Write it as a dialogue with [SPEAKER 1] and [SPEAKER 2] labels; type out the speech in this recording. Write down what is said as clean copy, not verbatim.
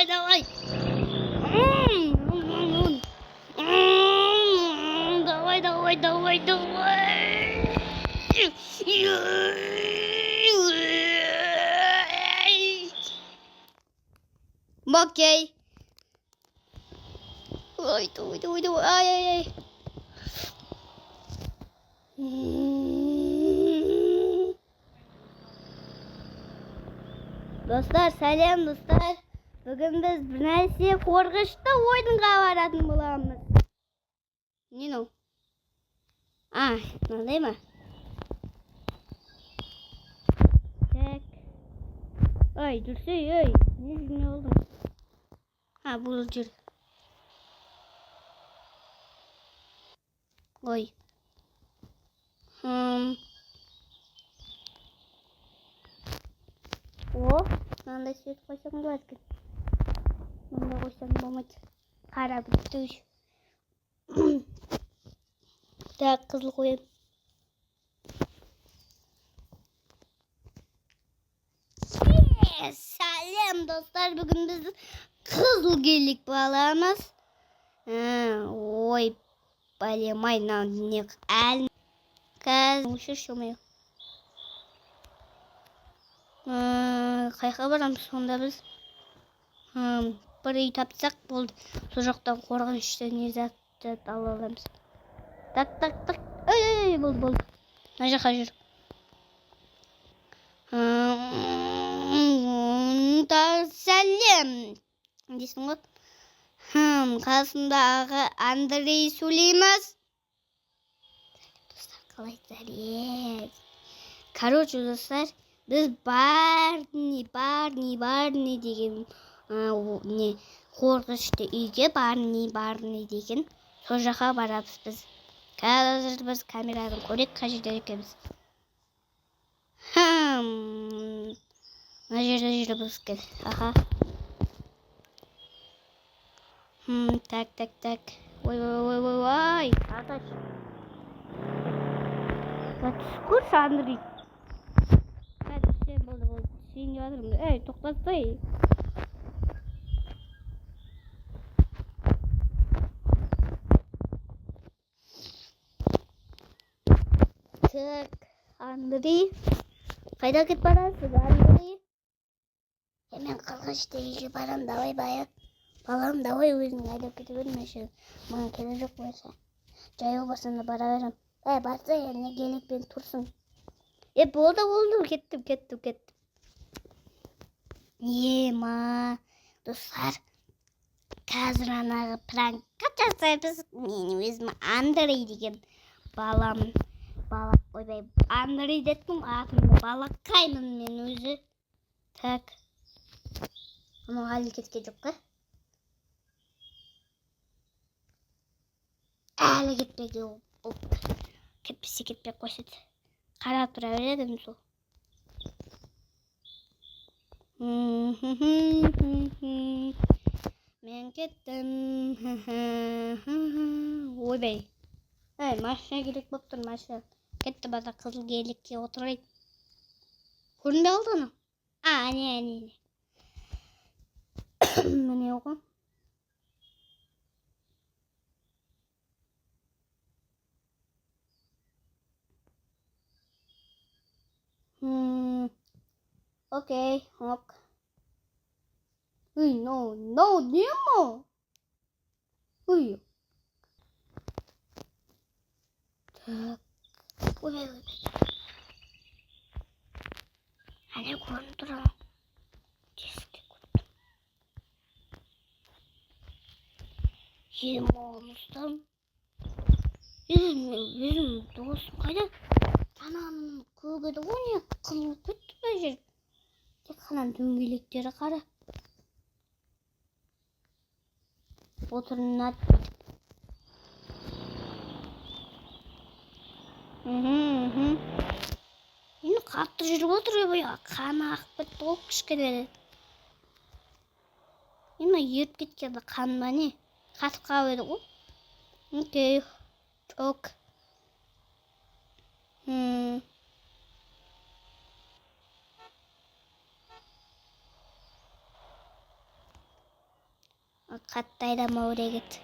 [SPEAKER 1] давай. Давай. Окей. Ой, давай. Ай. Достар, сәлем достар. Бүгін біз бір нәрсе қорқынышты ойынға баратын боламыз. Не ну? Мынандай ма? Так. Ой, жүрсей, ой. Не oldu? Бұл жүр. Ой. Мынандай свет қойсаң болады екен. Мында қойсаң болмайды. Қара бітті. Так, қызыл қояйын. Сәлем достар, бүгін біз қызыл гелик баламыз. Ой, балемай, не әл. Қазір шешімей. Қайқа барамыз сонда біз? Бір үй тапсақ болды. Сол жақтан қорғанышты не затты ала аламыз. Так. Ой, болды. Мына жаққа жүр. Сәлем. Дейсің ғой? Қасымдағы Андрей сөйлейміз. Достар, қалай сәлем. Короче, достар, біз Барни деген не қорқынышты үйге Барни деген сол жаққа барамыз біз. Қазір біз камерадан көрек қажет екенбіз. Мына жерде жүрміз екен. Так. Ой. Аташ. Көрші Андрей. Қазір болды. Сен жатырмын. Ей, тоқтатпай. Так, Андрей. Қайда кетіп барасың, Андрей? Мен қорқынышты үйге барам, давай бая. Балам, давай өзің айдап кетіп өрмеші. Маған келе жоқ болса. Жаяу басында бара берем. Барса, не геликпен тұрсың. Болды. Кеттім. Ема, достар. Қазір анағы пранкқа жасаймыз. Мен өзім Андрей деген балам. Ойбай, Андрей деттім, атымды балақаймын мен өзі. Так. Оның әлі кеткен жоқ қой. Әлі кетпеді. Кетпесе кетпек қойсады. Қара тұра береді сол. Мен кеттім. Ойбай. Машина керек болып тұр, машина. Кетті бата қызыл геликке отырайын. Көрінбей қалды ана? Не. Міне оған. Окей, ок. Ой, нема. Ой. Так. Ойбай. Әне көрініп тұр ана. Тесікке көрініп тұр. Мұстам. Өзім досым қайда? Ананың көгеді ғой не? Қылып кетті бе жер? Тек қана дөңгелектері қара. Отырынат. Енді қатты жүріп отыр ғой, қаны ағып кетті ғой кішкене. Енді еріп кеткенде қан ба не? Қатып қалып еді ғой. Окей. Ок. қатты айдама, өрегет.